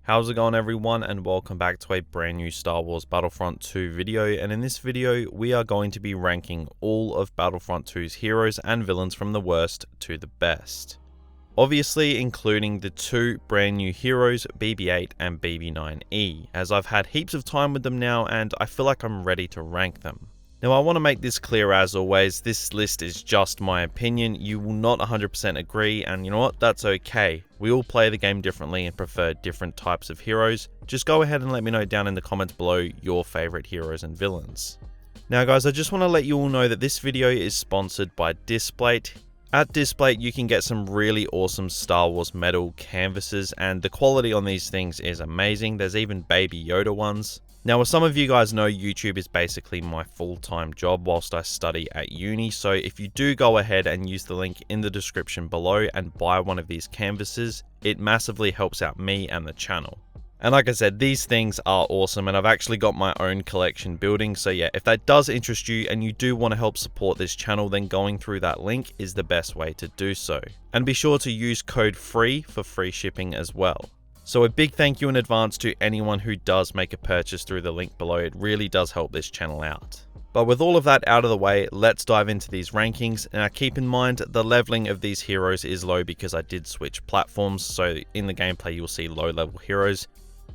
How's it going everyone, and welcome back to a brand new Star Wars Battlefront 2 video. And in this video we are going to be ranking all of Battlefront 2's heroes and villains from the worst to the best. Obviously including the two brand new heroes, BB-8 and BB-9E, as I've had heaps of time with them now and I feel like I'm ready to rank them. Now I want to make this clear as always, this list is just my opinion. You will not 100% agree, and you know what, that's okay. We all play the game differently and prefer different types of heroes. Just go ahead and let me know down in the comments below your favourite heroes and villains. Now guys, I just want to let you all know that this video is sponsored by Displate. At Displate you can get some really awesome Star Wars metal canvases, and the quality on these things is amazing. There's even Baby Yoda ones. Now, as some of you guys know, YouTube is basically my full-time job whilst I study at uni, so if you do go ahead and use the link in the description below and buy one of these canvases, it massively helps out me and the channel. And like I said, these things are awesome, and I've actually got my own collection building, so yeah, if that does interest you and you do want to help support this channel, then going through that link is the best way to do so. And be sure to use code FREE for free shipping as well. So a big thank you in advance to anyone who does make a purchase through the link below. It really does help this channel out. But with all of that out of the way, let's dive into these rankings. Now keep in mind, the leveling of these heroes is low because I did switch platforms, so in the gameplay you'll see low level heroes.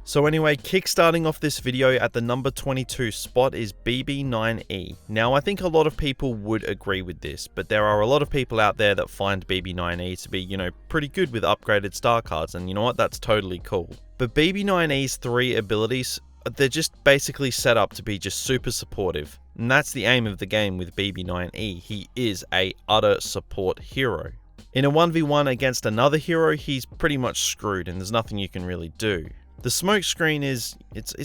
So anyway, kickstarting off this video at the number 22 spot is BB-9E. Now I think a lot of people would agree with this, but there are a lot of people out there that find BB-9E to be, pretty good with upgraded star cards, and you know what, that's totally cool. But BB-9E's three abilities, they're just basically set up to be just super supportive, and that's the aim of the game with BB-9E. He is a utter support hero. In a 1v1 against another hero, he's pretty much screwed and there's nothing you can really do. The smoke screen it's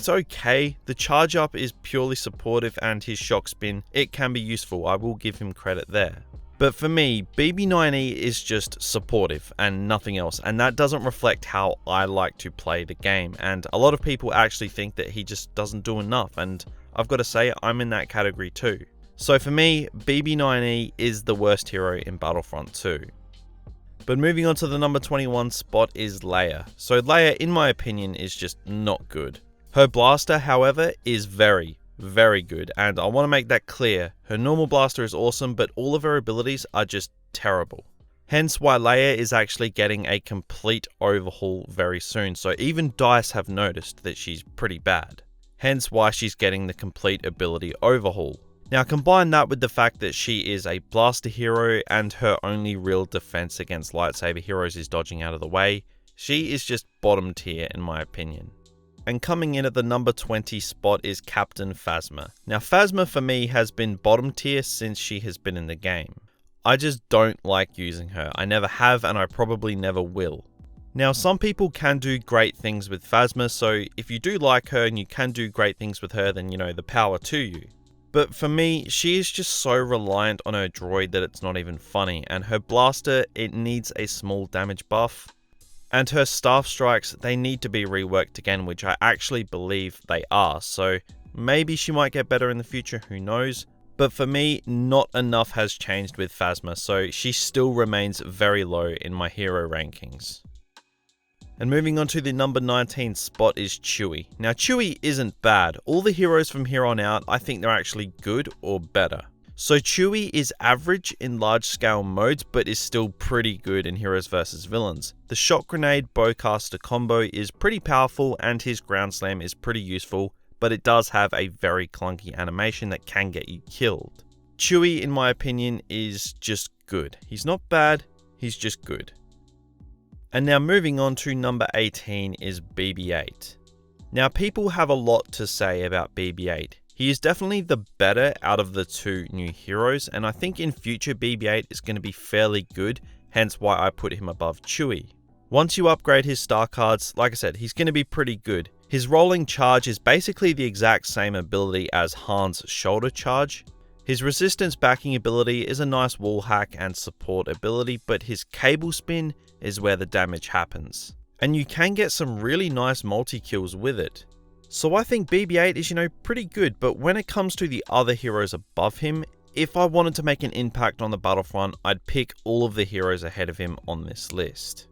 okay, the charge up is purely supportive, and his shock spin, it can be useful, I will give him credit there. But for me, BB-9E is just supportive and nothing else, and that doesn't reflect how I like to play the game, and a lot of people actually think that he just doesn't do enough, and I've got to say, I'm in that category too. So for me, BB-9E is the worst hero in Battlefront 2. But moving on to the number 21 spot is Leia. So Leia, in my opinion, is just not good. Her blaster, however, is very, very good, and I want to make that clear. Her normal blaster is awesome, but all of her abilities are just terrible. Hence why Leia is actually getting a complete overhaul very soon, so even DICE have noticed that she's pretty bad. Hence why she's getting the complete ability overhaul. Now combine that with the fact that she is a blaster hero and her only real defense against lightsaber heroes is dodging out of the way, she is just bottom tier in my opinion. And coming in at the number 20 spot is Captain Phasma. Now Phasma for me has been bottom tier since she has been in the game. I just don't like using her. I never have, and I probably never will. Now some people can do great things with Phasma, so if you do like her and you can do great things with her, then the power to you. But for me, she is just so reliant on her droid that it's not even funny, and her blaster, it needs a small damage buff. And her staff strikes, they need to be reworked again, which I actually believe they are, so maybe she might get better in the future, who knows. But for me, not enough has changed with Phasma, so she still remains very low in my hero rankings. And moving on to the number 19 spot is Chewie. Now Chewie isn't bad. All the heroes from here on out, I think they're actually good or better. So Chewie is average in large scale modes, but is still pretty good in heroes versus villains. The shot grenade bowcaster combo is pretty powerful, and his ground slam is pretty useful, but it does have a very clunky animation that can get you killed. Chewie, in my opinion, is just good. He's not bad, he's just good. And now moving on to number 18 is BB-8. Now people have a lot to say about BB-8. He is definitely the better out of the two new heroes, and I think in future BB-8 is going to be fairly good, hence why I put him above Chewie. Once you upgrade his star cards, like I said, he's going to be pretty good. His rolling charge is basically the exact same ability as Han's shoulder charge. His resistance backing ability is a nice wall hack and support ability, but his cable spin is where the damage happens. And you can get some really nice multi-kills with it. So I think BB-8 is, pretty good, but when it comes to the other heroes above him, if I wanted to make an impact on the Battlefront, I'd pick all of the heroes ahead of him on this list.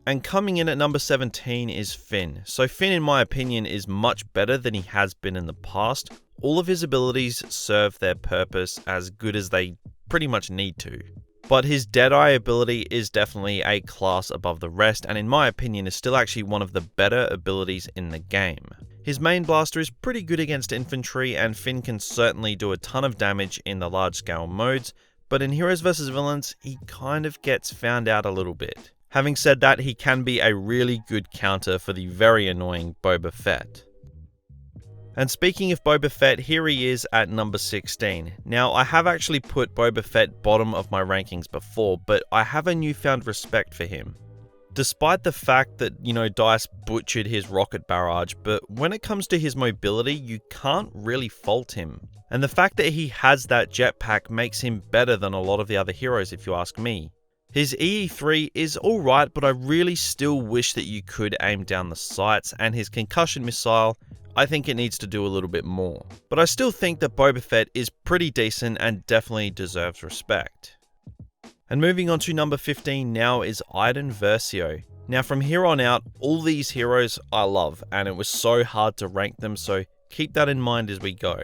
And coming in at number 17 is Finn. So Finn, in my opinion, is much better than he has been in the past. All of his abilities serve their purpose as good as they pretty much need to. But his Deadeye ability is definitely a class above the rest, and in my opinion is still actually one of the better abilities in the game. His main blaster is pretty good against infantry, and Finn can certainly do a ton of damage in the large scale modes, but in Heroes vs Villains, he kind of gets found out a little bit. Having said that, he can be a really good counter for the very annoying Boba Fett. And speaking of Boba Fett, here he is at number 16. Now, I have actually put Boba Fett bottom of my rankings before, but I have a newfound respect for him. Despite the fact that, DICE butchered his rocket barrage, but when it comes to his mobility, you can't really fault him. And the fact that he has that jetpack makes him better than a lot of the other heroes, if you ask me. His EE3 is alright, but I really still wish that you could aim down the sights, and his concussion missile, I think it needs to do a little bit more. But I still think that Boba Fett is pretty decent and definitely deserves respect. And moving on to number 15 now is Iden Versio. Now from here on out, all these heroes I love, and it was so hard to rank them, so keep that in mind as we go.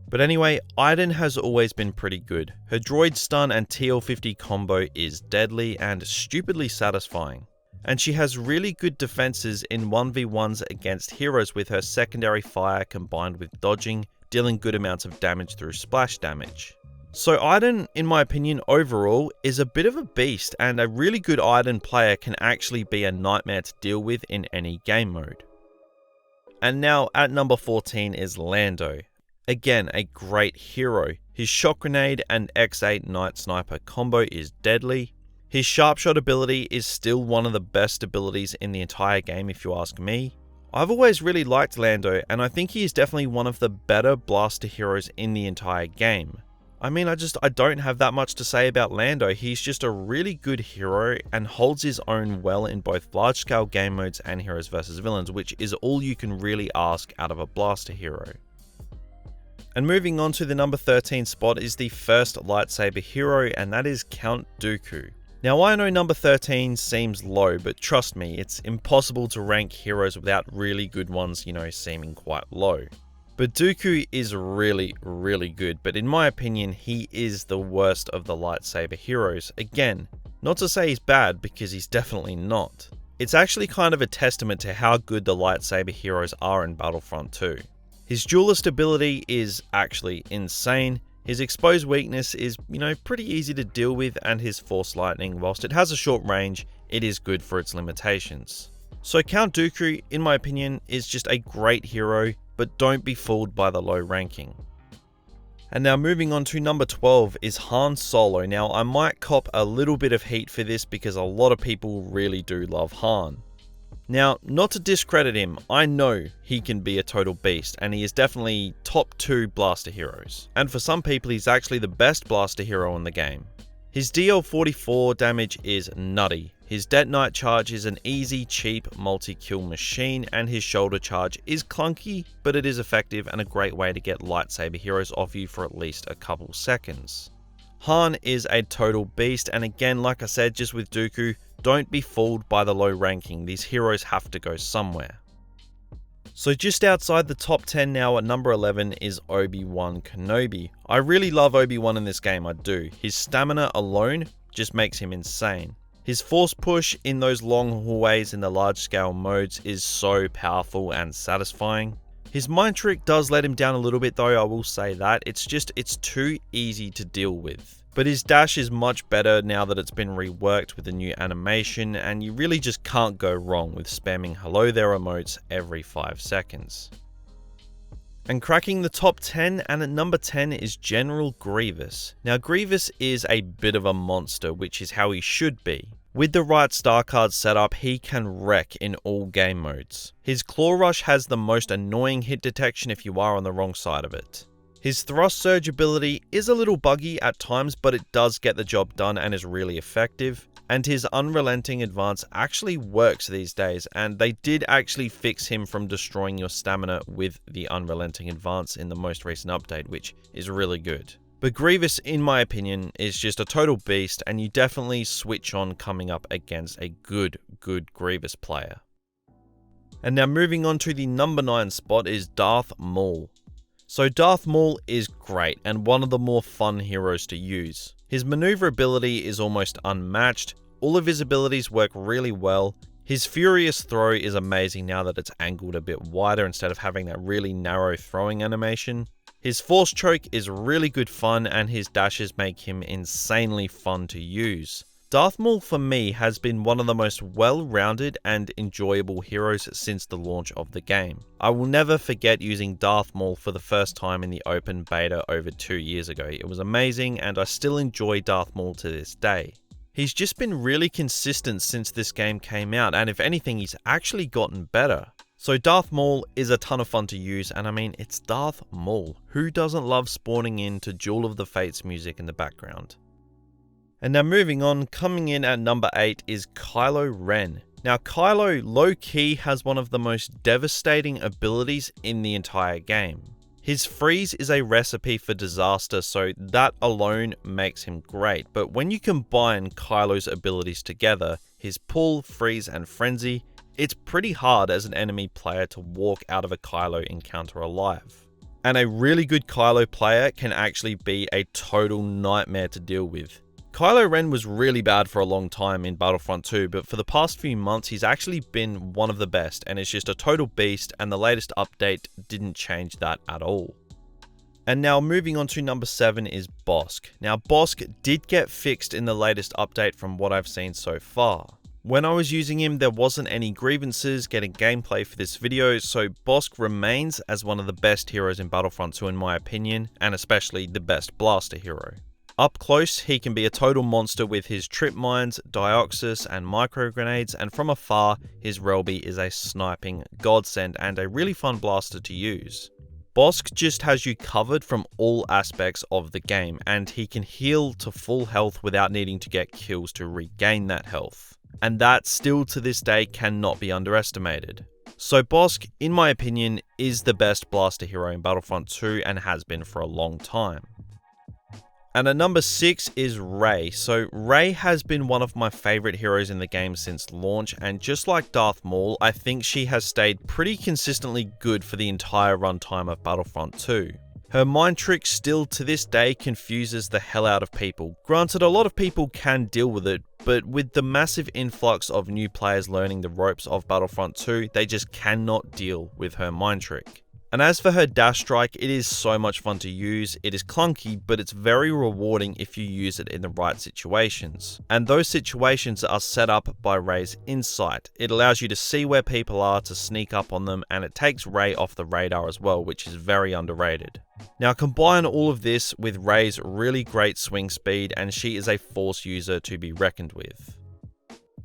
But anyway, Iden has always been pretty good. Her droid stun and TL50 combo is deadly and stupidly satisfying. And she has really good defenses in 1v1s against heroes with her secondary fire combined with dodging, dealing good amounts of damage through splash damage. So Iden, in my opinion, overall, is a bit of a beast, and a really good Iden player can actually be a nightmare to deal with in any game mode. And now at number 14 is Lando. Again, a great hero. His shock grenade and X8 night sniper combo is deadly. His sharpshot ability is still one of the best abilities in the entire game if you ask me. I've always really liked Lando, and I think he is definitely one of the better blaster heroes in the entire game. I mean, I don't have that much to say about Lando. He's just a really good hero and holds his own well in both large scale game modes and Heroes vs Villains, which is all you can really ask out of a blaster hero. And moving on to the number 13 spot is the first lightsaber hero, and that is Count Dooku. Now I know number 13 seems low, but trust me, it's impossible to rank heroes without really good ones, seeming quite low. But Dooku is really, really good, but in my opinion, he is the worst of the lightsaber heroes. Again, not to say he's bad, because he's definitely not. It's actually kind of a testament to how good the lightsaber heroes are in Battlefront 2. His duelist ability is actually insane. His exposed weakness is, pretty easy to deal with, and his force lightning, whilst it has a short range, it is good for its limitations. So Count Dooku, in my opinion, is just a great hero, but don't be fooled by the low ranking. And now moving on to number 12 is Han Solo. Now I might cop a little bit of heat for this because a lot of people really do love Han. Now, not to discredit him, I know he can be a total beast, and he is definitely top 2 blaster heroes. And for some people, he's actually the best blaster hero in the game. His DL44 damage is nutty. His detonite charge is an easy, cheap, multi-kill machine, and his shoulder charge is clunky, but it is effective and a great way to get lightsaber heroes off you for at least a couple seconds. Han is a total beast, and again, like I said, just with Dooku, don't be fooled by the low ranking. These heroes have to go somewhere. So just outside the top 10 now at number 11 is Obi-Wan Kenobi. I really love Obi-Wan in this game, I do. His stamina alone just makes him insane. His force push in those long hallways in the large scale modes is so powerful and satisfying. His mind trick does let him down a little bit though, I will say that. It's too easy to deal with. But his dash is much better now that it's been reworked with a new animation, and you really just can't go wrong with spamming hello there emotes every 5 seconds. And cracking the top 10, and at number 10 is General Grievous. Now Grievous is a bit of a monster, which is how he should be. With the right star card setup, he can wreck in all game modes. His Claw Rush has the most annoying hit detection if you are on the wrong side of it. His thrust surge ability is a little buggy at times, but it does get the job done and is really effective. And his unrelenting advance actually works these days, and they did actually fix him from destroying your stamina with the unrelenting advance in the most recent update, which is really good. But Grievous, in my opinion, is just a total beast, and you definitely switch on coming up against a good Grievous player. And now moving on to the number 9 spot is Darth Maul. So Darth Maul is great and one of the more fun heroes to use. His maneuverability is almost unmatched, all of his abilities work really well. His furious throw is amazing now that it's angled a bit wider instead of having that really narrow throwing animation. His force choke is really good fun and his dashes make him insanely fun to use. Darth Maul for me has been one of the most well-rounded and enjoyable heroes since the launch of the game. I will never forget using Darth Maul for the first time in the open beta over 2 years ago. It was amazing and I still enjoy Darth Maul to this day. He's just been really consistent since this game came out, and if anything, he's actually gotten better. So Darth Maul is a ton of fun to use, and I mean, it's Darth Maul. Who doesn't love spawning into Duel of the Fates music in the background? And now moving on, coming in at number 8 is Kylo Ren. Now Kylo low-key has one of the most devastating abilities in the entire game. His freeze is a recipe for disaster, so that alone makes him great. But when you combine Kylo's abilities together, his pull, freeze, and frenzy, it's pretty hard as an enemy player to walk out of a Kylo encounter alive. And a really good Kylo player can actually be a total nightmare to deal with. Kylo Ren was really bad for a long time in Battlefront 2, but for the past few months he's actually been one of the best and is just a total beast, and the latest update didn't change that at all. And now moving on to number 7 is Bossk. Now Bossk did get fixed in the latest update from what I've seen so far. When I was using him there wasn't any grievances getting gameplay for this video, so Bossk remains as one of the best heroes in Battlefront 2 in my opinion, and especially the best blaster hero. Up close, he can be a total monster with his trip mines, Dioxys, and micro grenades, and from afar, his Relby is a sniping godsend and a really fun blaster to use. Bossk just has you covered from all aspects of the game, and he can heal to full health without needing to get kills to regain that health. And that still to this day cannot be underestimated. So Bossk, in my opinion, is the best blaster hero in Battlefront 2 and has been for a long time. And at number 6 is Rey. So Rey has been one of my favorite heroes in the game since launch, and just like Darth Maul, I think she has stayed pretty consistently good for the entire runtime of Battlefront 2. Her mind trick still to this day confuses the hell out of people. Granted, a lot of people can deal with it, but with the massive influx of new players learning the ropes of Battlefront 2, they just cannot deal with her mind trick. And as for her dash strike, it is so much fun to use. It is clunky, but it's very rewarding if you use it in the right situations. And those situations are set up by Rey's insight. It allows you to see where people are to sneak up on them, and it takes Rey off the radar as well, which is very underrated. Now combine all of this with Rey's really great swing speed, and she is a force user to be reckoned with.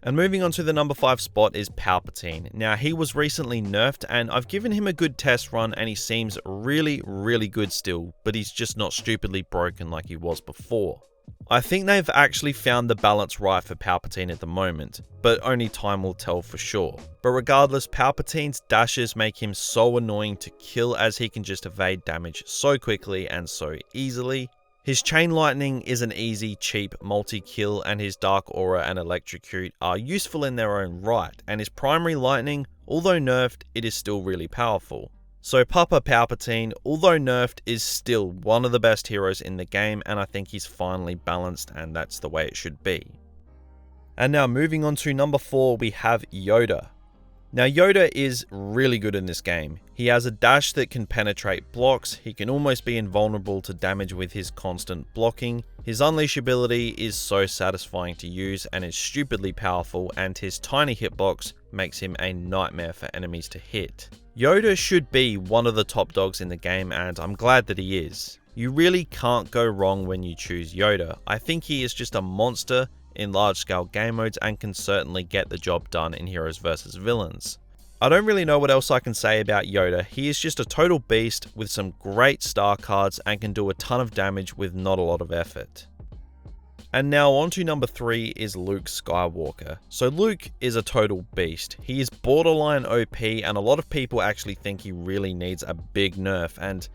And moving on to the number 5 spot is Palpatine. Now he was recently nerfed and I've given him a good test run and he seems really good still, but he's just not stupidly broken like he was before. I think they've actually found the balance right for Palpatine at the moment, but only time will tell for sure. But regardless, Palpatine's dashes make him so annoying to kill as he can just evade damage so quickly and so easily. His Chain Lightning is an easy, cheap multi-kill, and his Dark Aura and Electrocute are useful in their own right, and his primary Lightning, although nerfed, it is still really powerful. So Papa Palpatine, although nerfed, is still one of the best heroes in the game, and I think he's finally balanced, and that's the way it should be. And now moving on to number 4, we have Yoda. Now Yoda is really good in this game. He has a dash that can penetrate blocks, he can almost be invulnerable to damage with his constant blocking, his unleash ability is so satisfying to use and is stupidly powerful, and his tiny hitbox makes him a nightmare for enemies to hit. Yoda should be one of the top dogs in the game, and I'm glad that he is. You really can't go wrong when you choose Yoda. I think he is just a monster in large scale game modes and can certainly get the job done in heroes versus villains. I don't really know what else I can say about Yoda. He is just a total beast with some great star cards and can do a ton of damage with not a lot of effort. And now on to number 3 is Luke Skywalker. So Luke is a total beast. He is borderline OP and a lot of people actually think he really needs a big nerf, and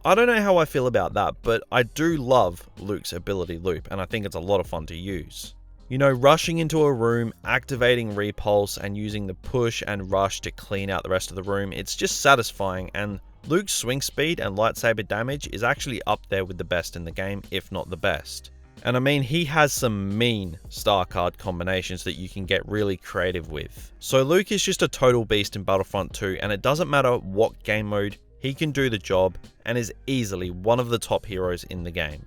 I don't know how I feel about that, but I do love Luke's ability loop, and I think it's a lot of fun to use. You know, rushing into a room, activating repulse, and using the push and rush to clean out the rest of the room, it's just satisfying, and Luke's swing speed and lightsaber damage is actually up there with the best in the game, if not the best. And I mean, he has some mean star card combinations that you can get really creative with. So Luke is just a total beast in Battlefront 2, and it doesn't matter what game mode, he can do the job and is easily one of the top heroes in the game.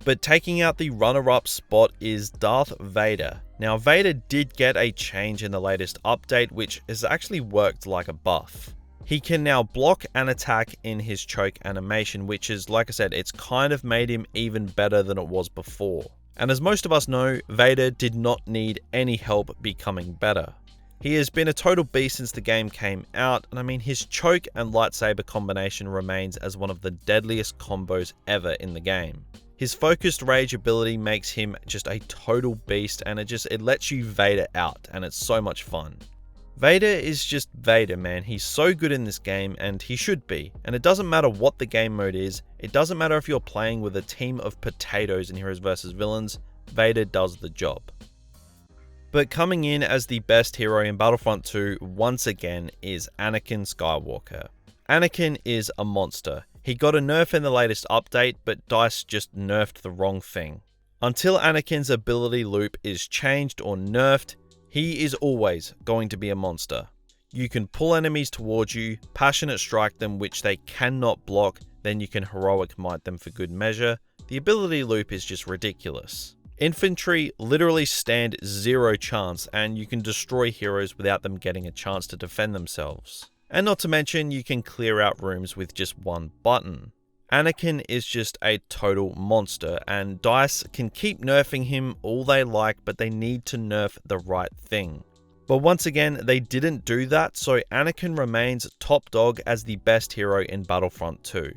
But taking out the runner-up spot is Darth Vader. Now, Vader did get a change in the latest update, which has actually worked like a buff. He can now block and attack in his choke animation, which is, like I said, it's kind of made him even better than it was before. And as most of us know, Vader did not need any help becoming better. He has been a total beast since the game came out, and I mean, his choke and lightsaber combination remains as one of the deadliest combos ever in the game. His focused rage ability makes him just a total beast, and it lets you Vader out, and it's so much fun. Vader is just Vader, man. He's so good in this game, and he should be. And it doesn't matter what the game mode is, it doesn't matter if you're playing with a team of potatoes in Heroes vs Villains, Vader does the job. But coming in as the best hero in Battlefront 2 once again is Anakin Skywalker. Anakin is a monster. He got a nerf in the latest update, but DICE just nerfed the wrong thing. Until Anakin's ability loop is changed or nerfed, he is always going to be a monster. You can pull enemies towards you, passionate strike them which they cannot block, then you can heroic might them for good measure. The ability loop is just ridiculous. Infantry literally stand zero chance, and you can destroy heroes without them getting a chance to defend themselves. And not to mention, you can clear out rooms with just one button. Anakin is just a total monster, and DICE can keep nerfing him all they like, but they need to nerf the right thing. But once again, they didn't do that, so Anakin remains top dog as the best hero in Battlefront 2.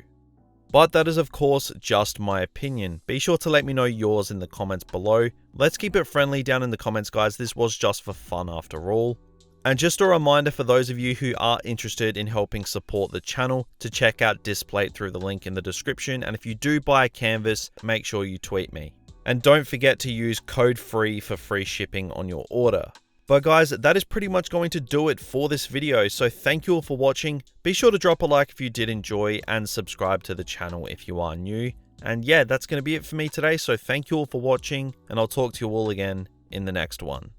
But that is of course just my opinion. Be sure to let me know yours in the comments below. Let's keep it friendly down in the comments, guys. This was just for fun after all. And just a reminder for those of you who are interested in helping support the channel to check out Displate through the link in the description. And if you do buy a canvas, make sure you tweet me. And don't forget to use code FREE for free shipping on your order. But guys, that is pretty much going to do it for this video. So thank you all for watching. Be sure to drop a like if you did enjoy and subscribe to the channel if you are new. And yeah, that's going to be it for me today. So thank you all for watching, and I'll talk to you all again in the next one.